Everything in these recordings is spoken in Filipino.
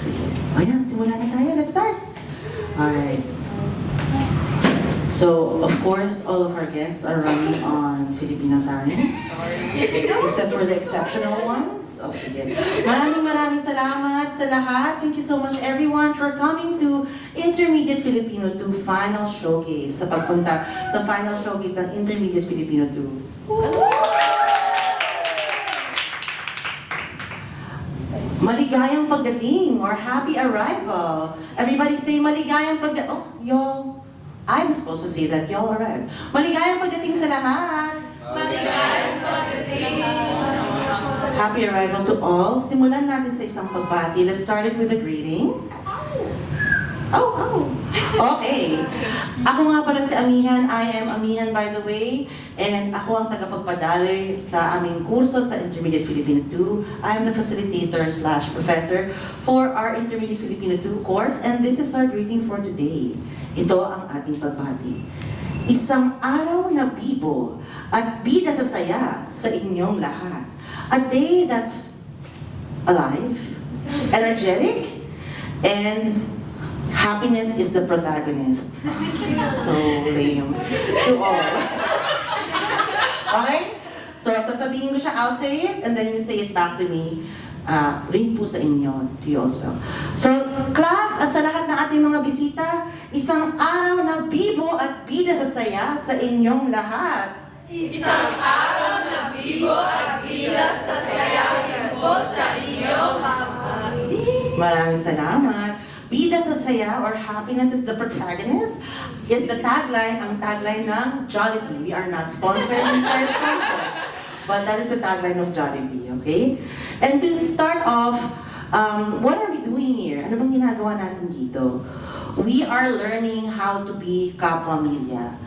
Sige. Ayan, simulan na tayo. Let's start. Alright. So, of course, all of our guests are running on Filipino time. Except for the exceptional ones. Oh, sige. Maraming salamat sa lahat. Thank you so much everyone for coming to Intermediate Filipino 2 Final Showcase. Sa pagpunta sa Final Showcase ng Intermediate Filipino 2. Maligayang pagdating or happy arrival. Everybody say maligayang pagdating. Oh, y'all. I'm supposed to say that y'all arrived. Maligayang pagdating sa lahat. Maligayang pagdating sa lahat. Happy arrival to all. Simulan natin sa isang pagbati. Let's start it with a greeting. Oh. Okay. Ako nga pala si Amihan. I am Amihan, by the way. And ako ang tagapagpadaloy sa aming kurso sa Intermediate Filipino 2. I am the facilitator/professor for our Intermediate Filipino 2 course. And this is our greeting for today. Ito ang ating pagbati. Isang araw na bibo at bida sa saya sa inyong lahat. A day that's alive, energetic, and happiness is the protagonist. So lame. To all. Okay? So, sasabihin ko siya, I'll say it, and then you say it back to me. Rin po sa inyo, to you as well. So, class, at sa lahat ng ating mga bisita, isang araw na bibo at bida sa saya sa inyong lahat. Isang araw na bibo at bida sa saya po sa inyong lahat. Maraming salamat. Bida sa saya or happiness is the protagonist is the tagline, ang tagline ng Jollibee. We are not sponsored, we are sponsored. But that is the tagline of Jollibee, okay? And to start off, what are we doing here? Ano bang ginagawa natin dito? We are learning how to be kapamilya.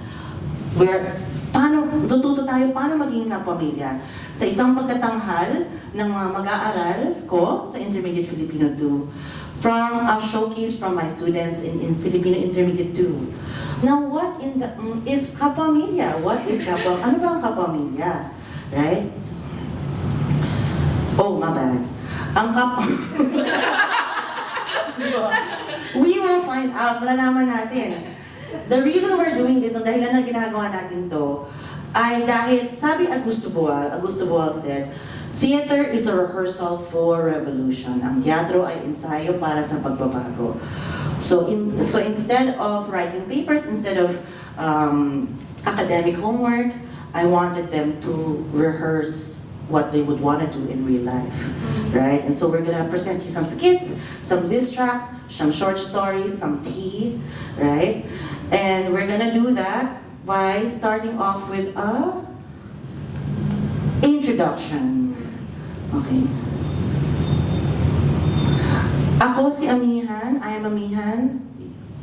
Tututo tayo paano maging kapamilya. Sa isang pagtatanghal ng mga mag-aaral ko sa Intermediate Filipino 2, from a showcase from my students in Filipino Intermediate 2. Now, what is kapamilya? What is kapamilya? Ano ba ang kapamilya? Right? Oh, my bad. Ang we will find out, malalaman natin. The reason we're doing this, ang dahilan na ginagawa natin to, ay dahil, sabi Augusto Boal said, theater is a rehearsal for revolution. Ang teatro ay ensayo para sa pagbabago. So instead of writing papers, instead of academic homework, I wanted them to rehearse what they would want to do in real life, right? And so we're gonna present you some skits, some diss tracks, some short stories, some tea, right? And we're gonna do that by starting off with a introduction. Okay. Ako si Amihan, I am Amihan.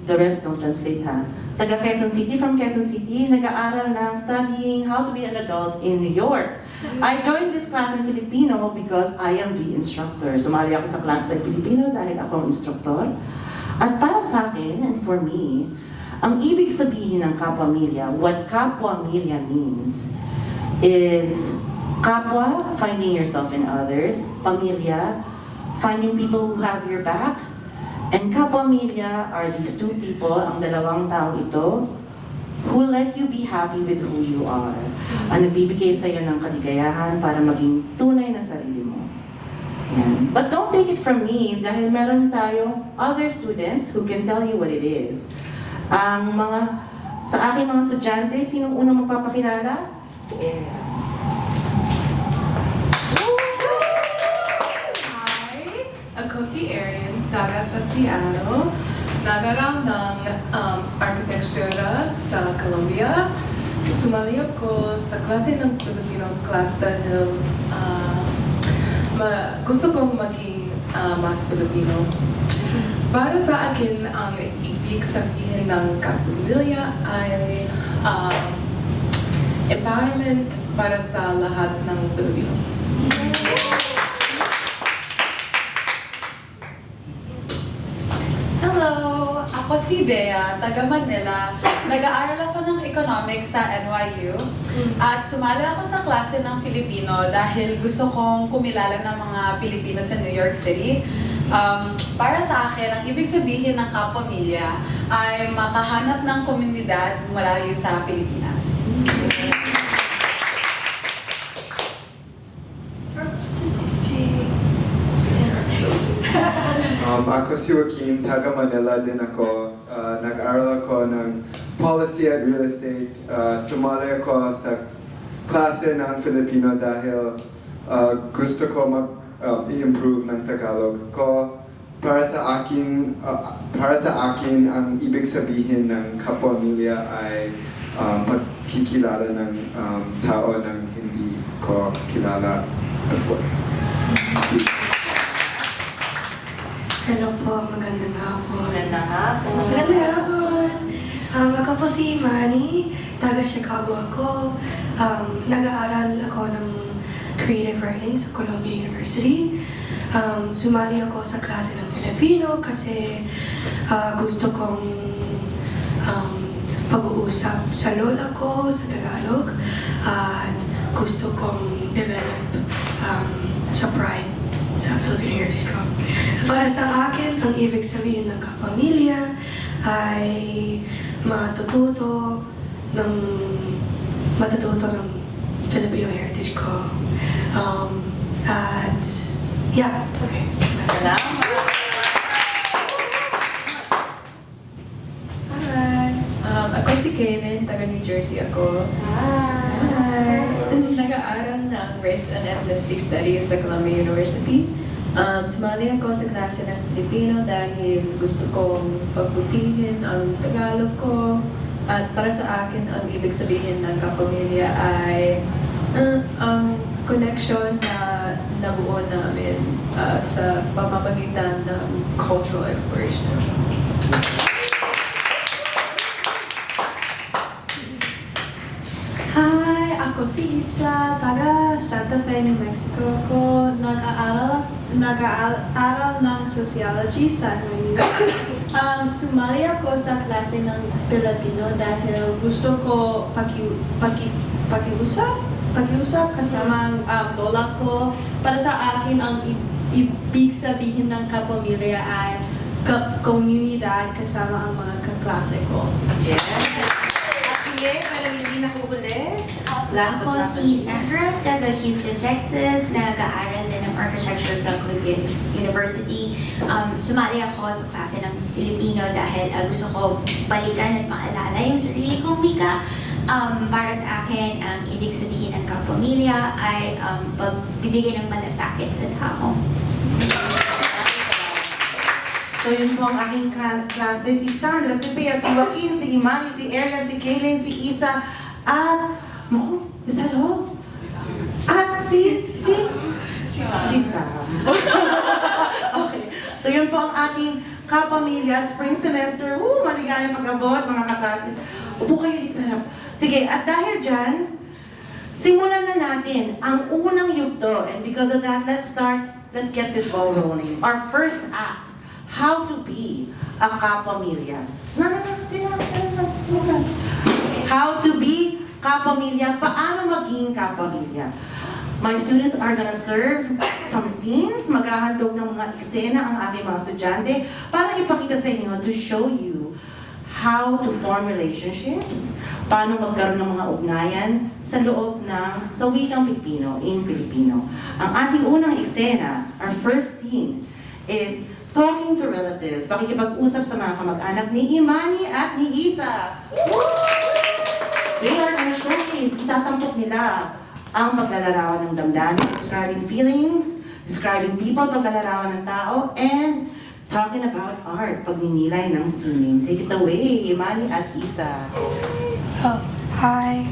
The rest don't translate ha. Taga Quezon City, from Quezon City, nag-aaral ng studying how to be an adult in New York. I joined this class in Filipino because I am the instructor. Sumali ako sa class sa Filipino dahil ako ang instructor. At para sa akin, and for me, ang ibig sabihin ng kapamilya, what kapamilya means, is kapwa, finding yourself in others, pamilya, finding people who have your back, and kapamilya are these two people, ang dalawang taong ito, who let you be happy with who you are. Ang nagbibigay sa iyo ng kaligayahan para maging tunay na sarili mo. Yan. But don't take it from me, dahil meron tayong other students who can tell you what it is. Ang sa aking mga estudyante, sinong unang magpapakilala? Si Ariel. Ako si Erin, taga sa Seattle, nag-aral ng arkitektura sa Columbia. Sumali ako sa klase ng Filipino class dahil gusto kong maging mas Filipino. Para sa akin, ang ibig sabihin ng kapamilya ay empowerment para sa lahat ng Pilipino. Hello! Ako si Bea, taga Manila. Nag-aaral ako ng economics sa NYU. At sumali ako sa klase ng Filipino dahil gusto kong kumilala ng mga Pilipino sa New York City. Para sa akin, ang ibig sabihin ng kapamilya ay makahanap ng komunidad malayo sa Pilipinas. Ako si Joaquin, taga Manila din ako. Nag-aral ako ng policy at real estate. Sumali ako sa klase ng Filipino dahil gusto ko mag-improve ng Tagalog ko. Para sa akin, ang ibig sabihin ng kapamilya ay pagkikilala ng tao nang hindi ko kilala before. Hello po, magandang hapon. Magandang hapon. Magandang hapon. Ako po si Manny, taga Chicago ako. Nag-aaral ako ng Creative Writing sa Columbia University. Sumali ako sa klase ng Filipino kasi gusto kong pag-uusap sa lola ko sa Tagalog at gusto kong develop sa pride sa Philippine Heritage ko. Para sa akin, ang ibig sabihin ng kapamilya ay matututo ng Filipino heritage ko. At yeah, okay. Salamat. Hi! Ako si Kaylin, taga New Jersey ako. Hi! Nag-aaral ng Race and Ethnicity Studies sa Columbia University. Sumali ako sa klase ng Filipino dahil gusto kong pagbutihin ang Tagalog ko. At para sa akin, ang ibig sabihin ng kapamilya ay ang connection na nabuo namin sa pamamagitan ng cultural exploration. Hi, ako si Isa, taga Santa Fe, New Mexico ako. Nag-aaral ng sociology sa NYU. Sumali ako sa klase ng Pilipino dahil gusto ko pakiusap kasama ang lola ko. Para sa akin, ang ibig sabihin ng kapamilya ay komunidad kasama ang mga kaklase ko. Yes. Sige, pero hindi nahuhuli. Last Ako but not si least. Sandra, taga Houston, Texas. Nag-aaral din ng architecture sa Columbia University. Sumali ako sa klase ng Filipino dahil gusto ko balikan at maalala yung sarili kong wika. Para sa akin, ang ibig sabihin ng kapamilya ay pagbibigay ng malasakit sa tao. So yun po ang aking klase, si Sandra, si Bea, si Joaquin, si Imani, si Erlan, si Kaylin, si Isa, at, naku, is that all? At si Sam. Okay, so yun po ang ating kapamilya, spring semester, maligayang mag-abot, mga kaklase. Upo kayo dito sa harap. Sige, at dahil dyan, simulan na natin ang unang yugto, and because of that, let's get this ball rolling. Our first act, how to be a kapamilya. How to be kapamilya, paano maging kapamilya. My students are gonna serve some scenes, maghahandog ng mga eksena ang aking mga estudyante para ipakita sa inyo to show you how to form relationships, paano magkaroon ng mga ugnayan sa loob sa wikang Pilipino, in Filipino. Ang ating unang eksena, our first scene, is talking to relatives, pakikipag-usap sa mga kamag-anak ni Imani at ni Isa. They are gonna showcase, itatampok nila ang paglalarawan ng damdamin, describing feelings, describing people, paglalarawan ng tao, and talking about art, pagninilay ng sining. Take it away, Imani at Isa. Hi.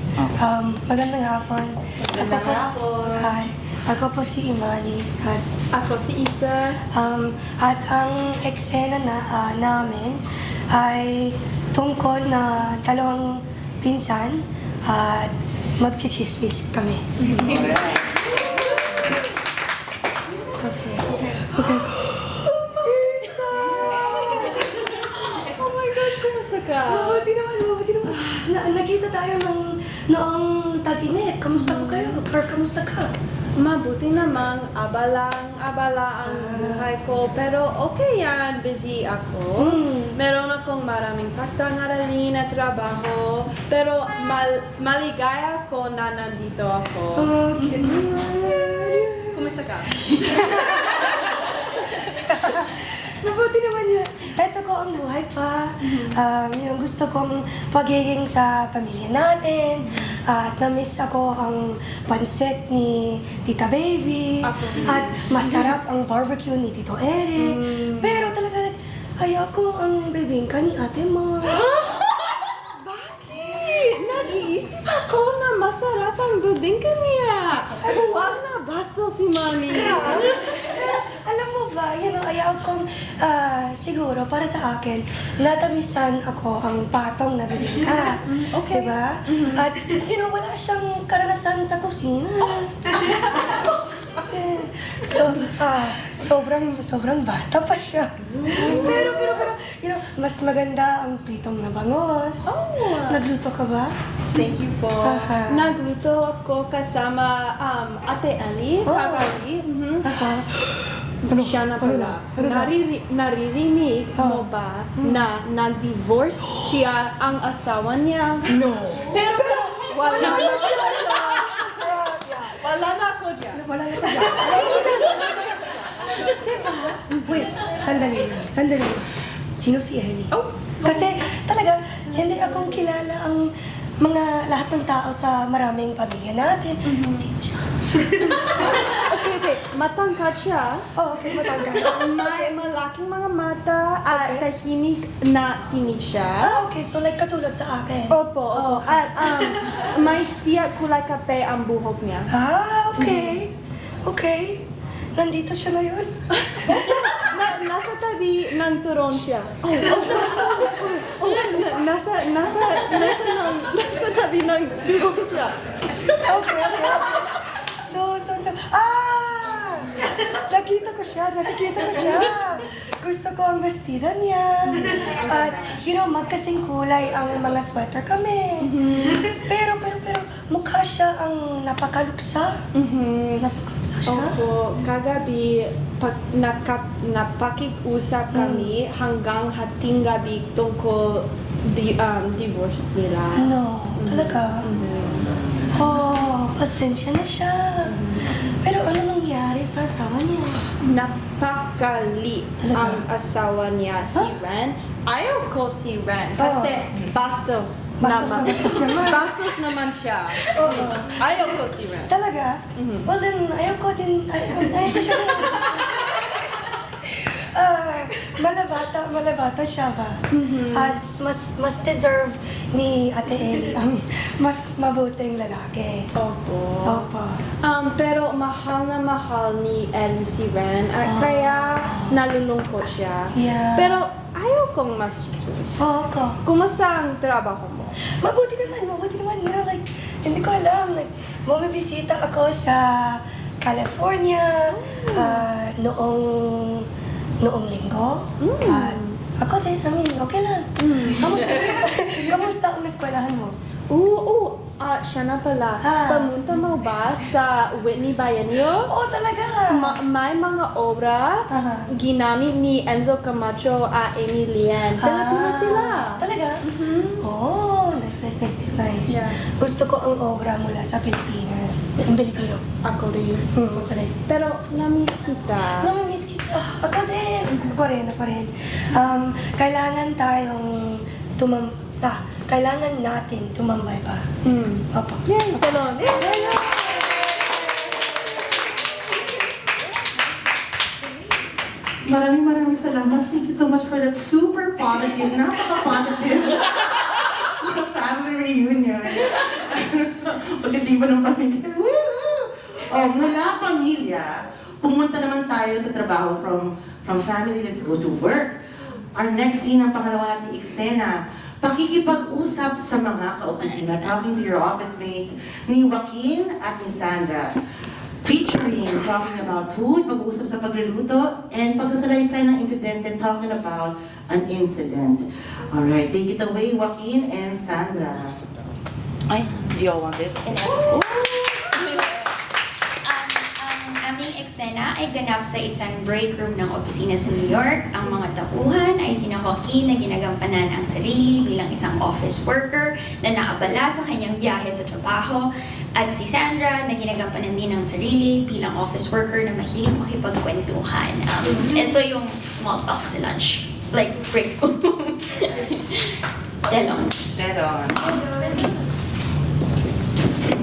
Magandang hapon. Magandang hapon. Hi. Ako po si Imani at Ako si Isa. at ang eksena namin ay tungkol na dalawang pinsan at magchichismis kami. Okay. Oh my God, kumusta ka? Mabuti naman. Nakita tayo noong tag-init. Kamusta po kayo? Or kamusta ka? Mabuti namang, abalang abala ang buhay ko, pero okay yan, busy ako. Meron akong maraming pagtangaralin at trabaho, pero maligaya ko na nandito ako. Okay. Kumusta ka? Mabuti naman yun. Eto ko ang buhay pa. Yung gusto kong pagiging sa pamilya natin. At na-miss ako ang pansit ni Tita Baby. At masarap ang barbecue ni Tito Eric. Pero talaga, ayoko ang bibingka ni Ate Ma. Bakit? Nag-iisip ako na masarap ang bibingka niya. Huwag na basto si Mami. Pero, alam mo ba, ayaw kong, siguro, para sa akin, natamisan ako ang patong na bibingka. Okay. Diba? At, wala siyang karanasan sa kusina. Eh, so, sobrang bata pa siya. Pero, mas maganda ang pitong na bangos. Oh. Nagluto ka ba? Thank you po. Aha. Nagluto ako kasama Ate Ali, Oh. Kakali. Ako. Siya na pala. Naririnig mo ba na nag-divorce siya ang asawa niya? No. Pero wala na ako dyan. Wala na ako dyan. Wala na ka dyan. Diba? Wait, sandali. Sino si Ellie? Kasi talaga, hindi akong kilala ang lahat ng tao sa maraming pamilya natin. Sino siya? Okay. Matangkad siya. Oh, okay, matanggal. May malaking mga mata at Okay. tahimik na tinig siya. Okay, so like katulad sa akin. Opo. At may siya kulay kape ang buhok niya. Okay. Nandito siya ngayon. Nasa tabi ng turon siya. Nasa tabi ng turon siya. Okay. Nakita ko siya. Gusto ko ang vestida niya. At, magkasing kulay ang mga sweater kami. Pero, mukha siya ang napakaluksa. Napakaluksa siya. Opo, kagabi napakig-usap kami hanggang hating gabi tungkol divorce nila. No, talaga. Oh, pasensya na siya. Pero ano nangyari sa asawa niya? Napakali ang asawa niya, si Ren. Ayaw ko si Ren kasi bastos naman. Bastos naman siya. Oo. Ayaw ko si Ren. Talaga? Well then, ayaw ko siya din. Malabata siya ba? Mas deserve ni Ate Ellie ang mas mabuting lalaki. Opo. Opo. Pero mahal na mahal ni Ellie si Ren at kaya nalulungkot siya. Yeah. Pero ayaw kong mas chismis. Oo ko. Kumusta ang trabaho mo? Mabuti naman. Hindi ko alam. Bumibisita ako sa California noong linggo. At ako din, okay lang. Kamusta ang eskwelahan mo? Siya na pala. Ah. Pamunta mo ba sa Whitney Biennial? Oo, talaga. May mga obra Aha. ginamit ni Enzo Camacho at Amy Lian. Pilipino sila. Talaga? Oh, nice. Yeah. Gusto ko ang obra mula sa Pilipinas. Ang Pilipino. Ako rin. Ako rin. Pero na-miss kita. Namimiss kita. Ako rin. Kailangan tayong kailangan natin tumambay pa. Opo. Yay! Talon! Maraming salamat. Thank you so much for that super positive, napaka-positive family reunion. Pagkatiba ng pamilya. Woo! Mula pamilya, pumunta naman tayo sa trabaho from family, let's go to work. Our next scene, ang pangalawa nating eksena, pakikipag-usap sa mga kaopisina, talking to your office mates ni Joaquin at ni Sandra. Featuring talking about food, pag-uusap sa pagluluto, and pagsasalaysay ng insidente, talking about an incident. Alright, take it away, Joaquin and Sandra. Ay, do y'all want this? Ang aming eksena ay ganap sa isang break room ng opisina sa New York. Ang mga tauhan ay sina Joaquin na ginagampanan ang sarili bilang isang office worker na naabala sa kanyang biyahe sa trabaho, at si Sandra na ginagampanan din ang sarili bilang office worker na mahilig makipagkwentuhan. Ito yung small talk sa lunch. Like break room. Delon. Deron.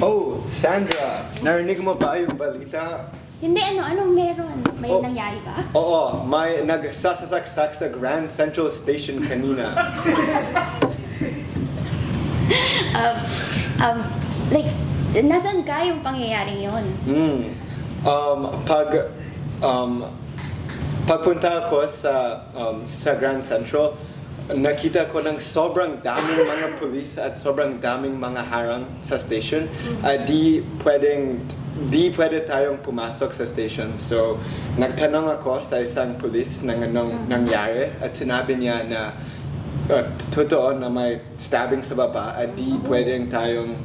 Oh, Sandra, narinig mo ba yung balita? Hindi, anong meron? May Oh. nangyari ba? Oo, may nagsasaksak sa Grand Central Station kanina. Like, nasan ka yung pangyayaring yon? Pagpunta ko sa Grand Central, nakita ko ng sobrang daming mga pulis at sobrang daming mga harang sa station. Di pwede tayong pumasok sa station. So, nagtanong ako sa isang pulis ng anong nangyari at sinabi niya na totoo na may stabbing sa baba at di pwedeng tayong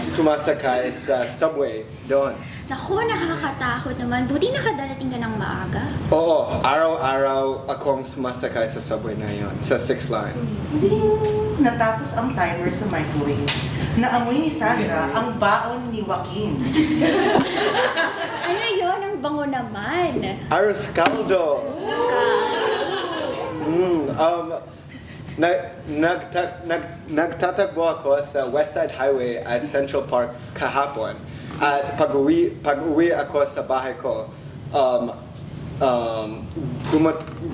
sumasakay sa subway doon. Naku, nakakatakot naman. Buti nakadarating ka ng maaga. Oo, araw-araw akong sumasakay sa subway na yon, sa 6th line. Ding! Natapos ang timer sa microwave. Naamoy ni Sandra ang baon ni Joaquin. Ano yun? Ang bango naman. Arroz caldo! Nagtatakbo ako sa West Side Highway at Central Park kahapon. At pag-uwi ako sa bahay ko,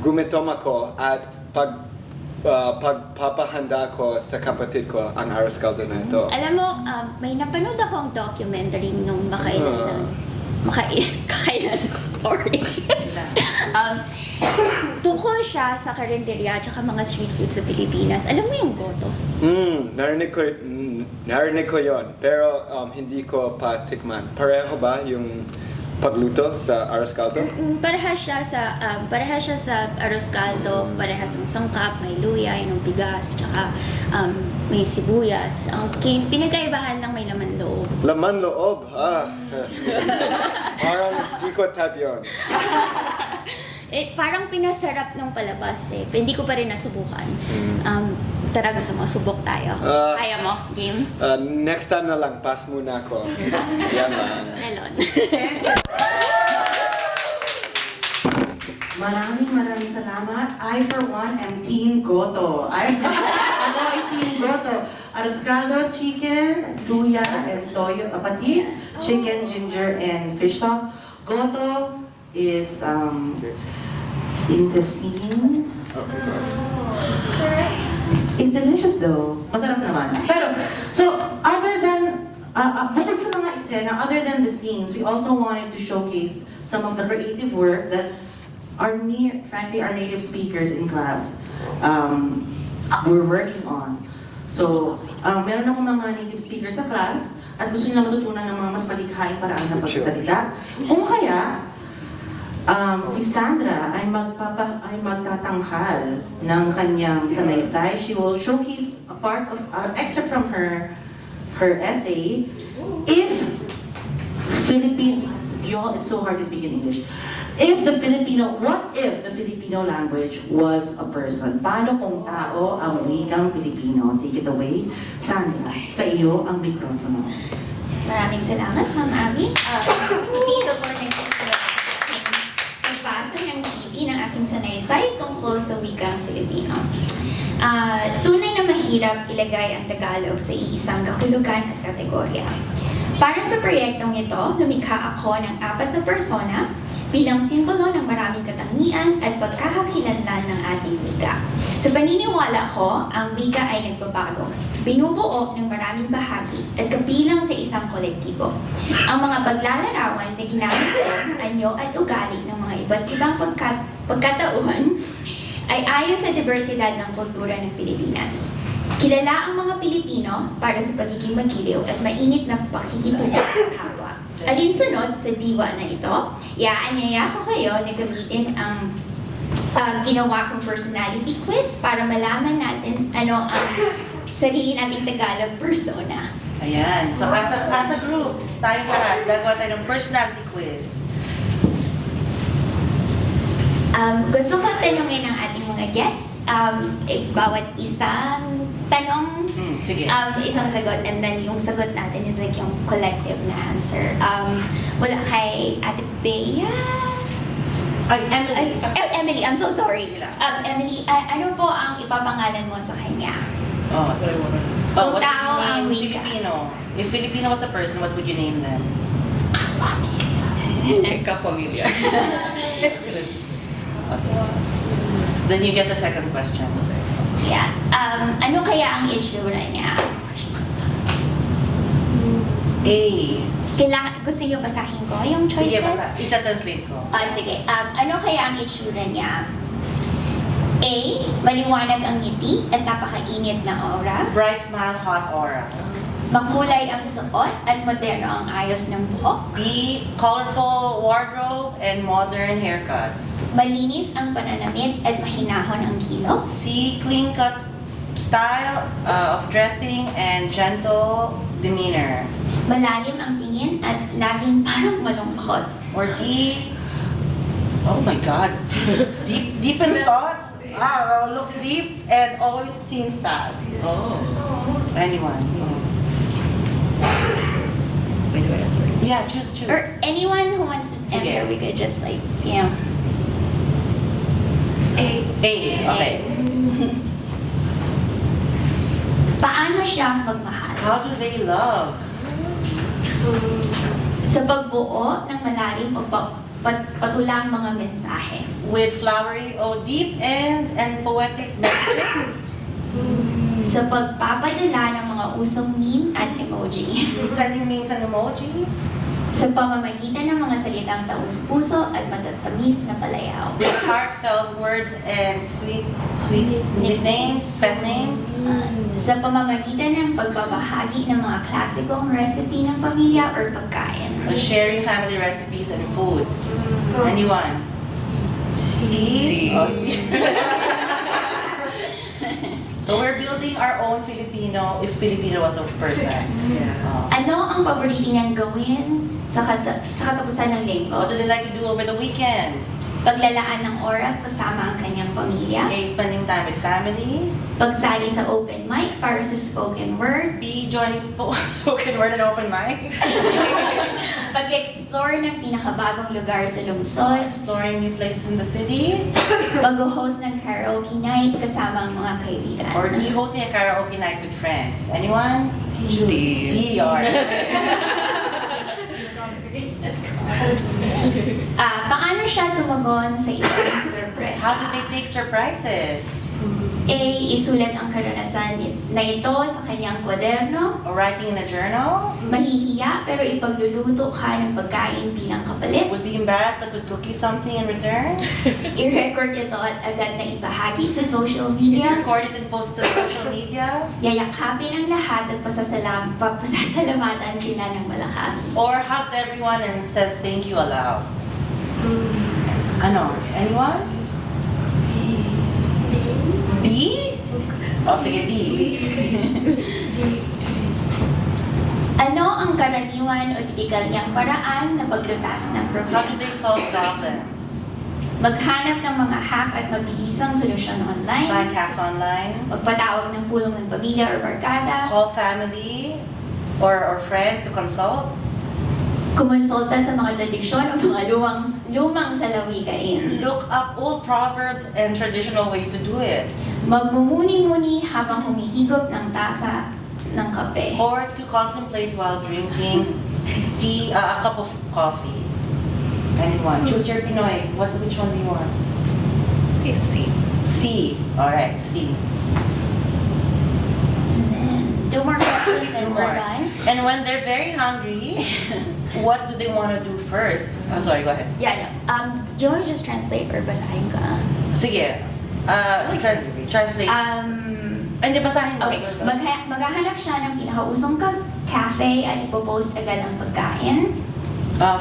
gumitom ako at pagpapahanda ko sa kapatid ko ang arroz caldo na ito. Alam mo, may napanood akong documentary nung kakailan, sorry. Tungkol siya sa karinderya at saka mga street food sa Pilipinas. Alam mo yung goto? Narinig ko yon, pero hindi ko pa tikman. Pareho ba yung pagluto sa arroz caldo? Parehas siya sa arroz caldo, parehas ang sangkap, may luya, yung bigas, tsaka may sibuyas. Ang pinagkaibahan lang may laman loob. Laman loob? Parang di ko type yun. Parang pinasarap ng palabas eh. Hindi ko pa rin nasubukan. Tara, gusto mo, subok tayo. Kaya mo? Game? Next time na lang, pass muna ako. Yan lang. Melon. Maraming salamat. I for one am Team Goto. Ako ay Team Goto. Arroz caldo, chicken, luya, and toyo, patis, chicken, ginger, and fish sauce. Goto is intestines. It's delicious though. Masarap naman. Pero, so, other than, bukod sa mga eksena, other than the scenes, we also wanted to showcase some of the creative work that frankly, our native speakers in class we're working on. So, meron akong mga native speakers sa class at gusto nila matutunan ng mga mas malikhaing paraan ng pagsasalita. Kung kaya, si Sandra ay magtatanghal ng kanyang sanaysay. She will showcase a part of excerpt from her essay. Y'all, it's so hard to speak in English. What if the Filipino language was a person? Paano kung tao ang wikang Pilipino? Take it away. Sandra, sa iyo ang mikropono. Maraming salamat, Ma'am Abby. Dito po nagbasa ng CV ng aking sanaysay tungkol sa wikang Filipino. Tunay na mahirap ilagay ang Tagalog sa iisang kahulugan at kategorya. Para sa proyektong ito, lumikha ako ng 4 na persona bilang simbolo ng maraming katangian at pagkakakilanlan ng ating wika. Sa paniniwala ko, ang wika ay nagbabago, binubuo ng maraming bahagi at kabilang sa isang kolektibo. Ang mga paglalarawan na ginamit ko sa anyo at ugali ng mga iba't ibang pagkatauhan ay ayon sa diversidad ng kultura ng Pilipinas. Kilala ang mga Pilipino para sa pagiging magiliw at mainit na pakikitungo sa kapwa. Alinsunod sa diwa na ito, iaanyaya ko kayo na gamitin ang ginawa kong personality quiz para malaman natin ano ang sarili nating Tagalog persona. Ayan. So as a group, tayong lahat, gagawa tayo ng personality quiz. Gusto ko tanungin ang ating mga guests, bawat isang tanong, Sige. isang sagot, and then yung sagot natin is like yung collective na answer. Mula kay Ate Bea. Ay, Emily. Emily, I'm so sorry. Emily, ano po ang ipapangalan mo sa kanya? Oh. Kung What would tao you ang name wika. Filipino? If Filipino was a person, what would you name them? Kapamilya. Then you get the second question. Yeah. Ano kaya ang itsura niya? A. Gusto niyo basahin ko yung choices? Sige, basta. Ita-translate ko. Sige. Ano kaya ang itsura niya? A. Maliwanag ang ngiti at napakainit na aura. Bright smile, hot aura. Makulay ang suot at moderno ang ayos ng buhok. B. Colorful wardrobe and modern haircut. Malinis ang pananamit at mahinahon ang kilos. C. Clean-cut style of dressing and gentle demeanor. Malalim ang tingin at laging parang malungkot. Or D. Oh my God. Deep in thought. Looks deep and always seems sad. Oh. Anyone? Wait, do I answer? Yeah, choose. Or anyone who wants to answer, Sige. we could just like, you know. A. Okay. Paano siya magmahal? How do they love? Sa pagbuo ng malalim o patulang mga mensahe. With flowery, deep and poetic messages. Sa pagpapadala ng mga usong meme at emoji. Sending memes and emojis. Sa pamamagitan ng mga salitang taus-puso at matatamis na palayaw. With heartfelt words and sweet nicknames, pet names. Sa pamamagitan ng pagbabahagi ng mga klasikong recipe ng pamilya or pagkain. Sharing family recipes and food. Anyone? C. C. So we're building our own Filipino if Filipino was a person. Ano ang paborito niyang gawin sa katapusan ng linggo? What do they like to do over the weekend? Paglalaan ng oras kasama ang kanyang pamilya. A. Spending time with family. Pagsali sa open mic para sa spoken word. B. Joining spoken word and open mic. Pag-explore ng pinakabagong lugar sa lungsod. Exploring new places in the city. Pag-host ng karaoke night kasama ang mga kaibigan. Or D. Hosting a karaoke night with friends. Anyone? D. D. Alright. Paano siya tumagon sa isang surprise? How do they take surprises? A. Isulat ang karanasan na ito sa kanyang kwaderno. Or writing in a journal? Mahihiya pero ipagluluto ka ng pagkain bilang kapalit. Would be embarrassed but would cookie something in return? I-record ito at agad na ibahagi sa social You media. record it and post it to social media? Yayakapin ang lahat at pasasalamatan sila ng malakas. Or hugs everyone and says thank you aloud? Ano? Anyone? B? Oh, sige, D. Ano ang karaniwan o tipikal niyang paraan na paglutas ng How do problema? they solve problems? Maghanap ng mga hack at mabilisang solusyon online. Find casts online? Magpatawag ng pulong ng pamilya or barkada. Call family? Or friends to consult? Kumonsulta sa mga tradisyon o mga lumang salawikain. Look up old proverbs and traditional ways to do it. Magmumuni-muni habang humihigop ng tasa ng kape. Or to contemplate while drinking a cup of coffee. Anyone? Choose your Pinoy. Which one do you want? C. C. Alright, C. Two more questions and we're More. done. And when they're very hungry, what do they want to do first? Oh, sorry, go ahead. Yeah, no. Joy, just translate or basahin ka. Sige. Translate. Hindi, basahin mo. Okay, maghahanap siya ng pinakausong cafe at ipopost agad ang pagkain.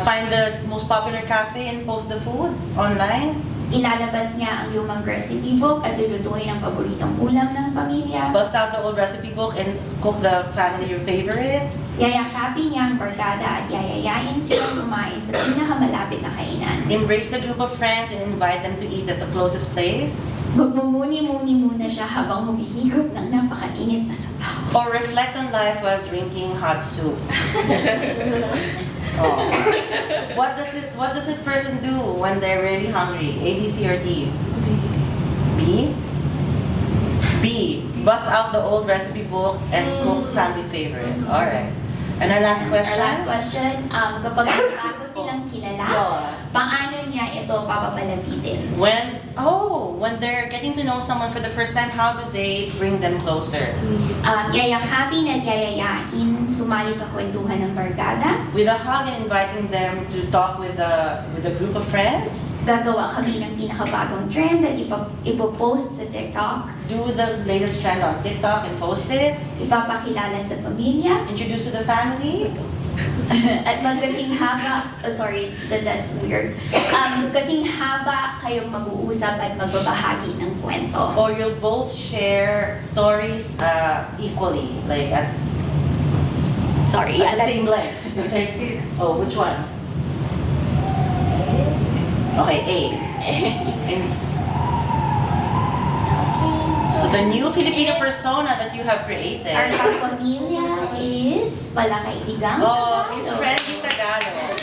Find the most popular cafe and post the food online. Ilalabas niya ang lumang recipe book at lulutuin ang paboritong ulam ng pamilya. Bust out the old recipe book and cook the family your favorite. Yayakapin niya ang barkada at yayayain silang kumain sa pinakamalapit na kainan. Embrace a group of friends and invite them to eat at the closest place. Magmumuni-muni muna siya habang humihigop ng napakainit na sabaw. Or reflect on life while drinking hot soup. Oh. What does this person do when they're really hungry? A, B, C, or D? B? B. Bust out the old recipe book and cook family favorite. Alright. And our last Our question? last question, kapag bago silang kilala, Yeah. paano niya ito papapalapitin? When they're getting to know someone for the first time, how do they bring them closer? Yayakapin at yayayain, sumali sa kwentuhan ng barkada. With a hug and inviting them to talk with a group of friends? Gagawa kami ng pinakabagong trend at ipopost sa TikTok. Do the latest trend on TikTok and post it? Ipapakilala sa pamilya. Introduce to the family? At magkasing haba, that's weird. Kasing haba kayong mag-uusap at magbabahagi ng kwento. Or you'll both share stories equally, like at Sorry, the that's- same length. Okay. Oh, which one? Okay, A. And so the new Filipino persona that you have created. Our kapamilya is palakaibigang Oh, is Tagalog. friendly Tagalog.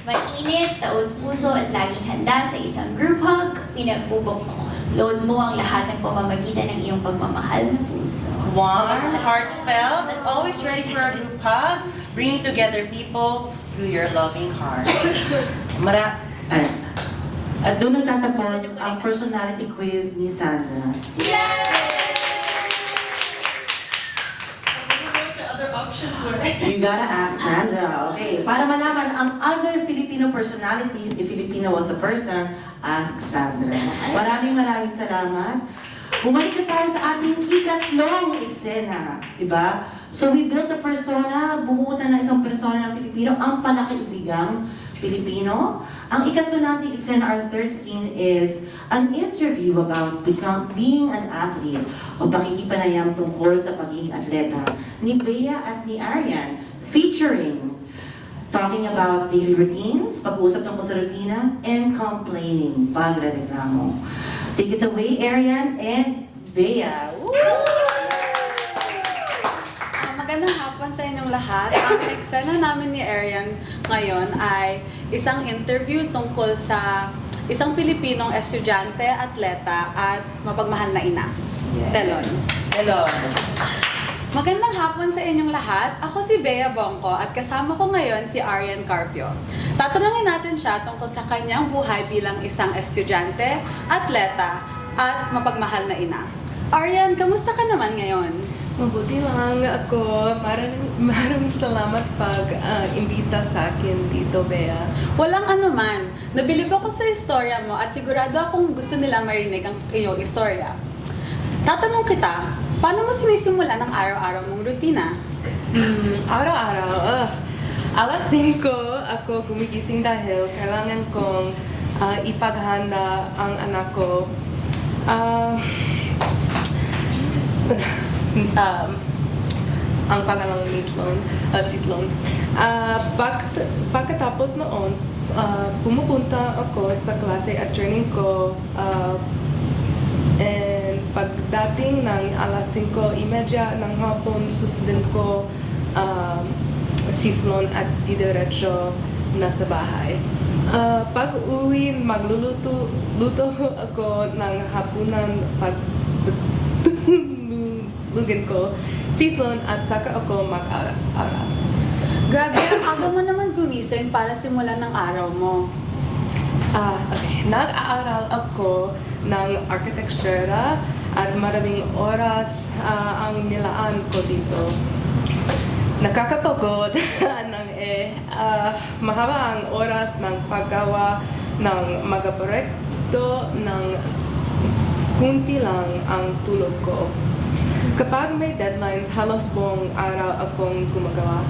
Mainit, taos-puso at laging handa sa isang group hug. Pinagbubuklod mo ang lahat ng pamamagitan ng iyong pagmamahal na puso. Warm, heartfelt, and always ready for a group hug, bringing together people through your loving heart. At doon nagtatapos ang personality quiz ni Sandra. You gotta ask Sandra. Okay, para malaman ang other Filipino personalities, if Filipino was a person, ask Sandra. Maraming salamat. Bumalik na tayo sa ating ikatlong eksena, diba? So we built a persona, bumuo na isang persona ng Pilipino, ang palakaibigang Pilipino. Ang ikatlo nating eksena, our third scene, is an interview about being an athlete o pakikipanayam tungkol sa pagiging atleta ni Bea at ni Arian, featuring talking about daily routines, pag-uusap tungkol sa rutina, and complaining, pagrereklamo. Take it away, Arian and Bea. Magandang hapon sa inyong lahat. Ang eksena namin ni Arian ngayon ay isang interview tungkol sa isang Pilipinong estudyante, atleta, at mapagmahal na ina. Telon. Hello. Magandang hapon sa inyong lahat. Ako si Bea Bongko at kasama ko ngayon si Arian Carpio. Tatanungin natin siya tungkol sa kanyang buhay bilang isang estudyante, atleta, at mapagmahal na ina. Arian, kamusta ka naman ngayon? Mabuti lang ako. Maraming salamat pag-imbita sa akin dito, Bea. Walang anuman. Nabilib ako sa istorya mo at sigurado akong gusto nilang marinig ang iyong istorya. Tatanong kita, paano mo sinisimulan ang araw-araw mong rutina? Araw-araw, alas 5 ako gumigising dahil kailangan kong ipaghanda ang anak ko. Ang pangalan ni si Sloan. Pagkatapos noon, pumupunta ako sa klase at training ko. And pagdating ng alas 5:30 ng hapon, susundin ko si Sloan at didiretso na sa bahay. Pag-uwi, magluluto ako ng hapunan lugin ko si Sloan at saka ako mag-aral. Grabe, ang aga mo naman gumising para simulan ng araw mo. Okay. Nag-aaral ako ng architecture at maraming oras ang nilaan ko dito. Nakakapagod mahaba ang oras ng paggawa ng mga proyekto ng kunti lang ang tulog ko. Kapag may deadlines, halos buong araw akong gumagawa.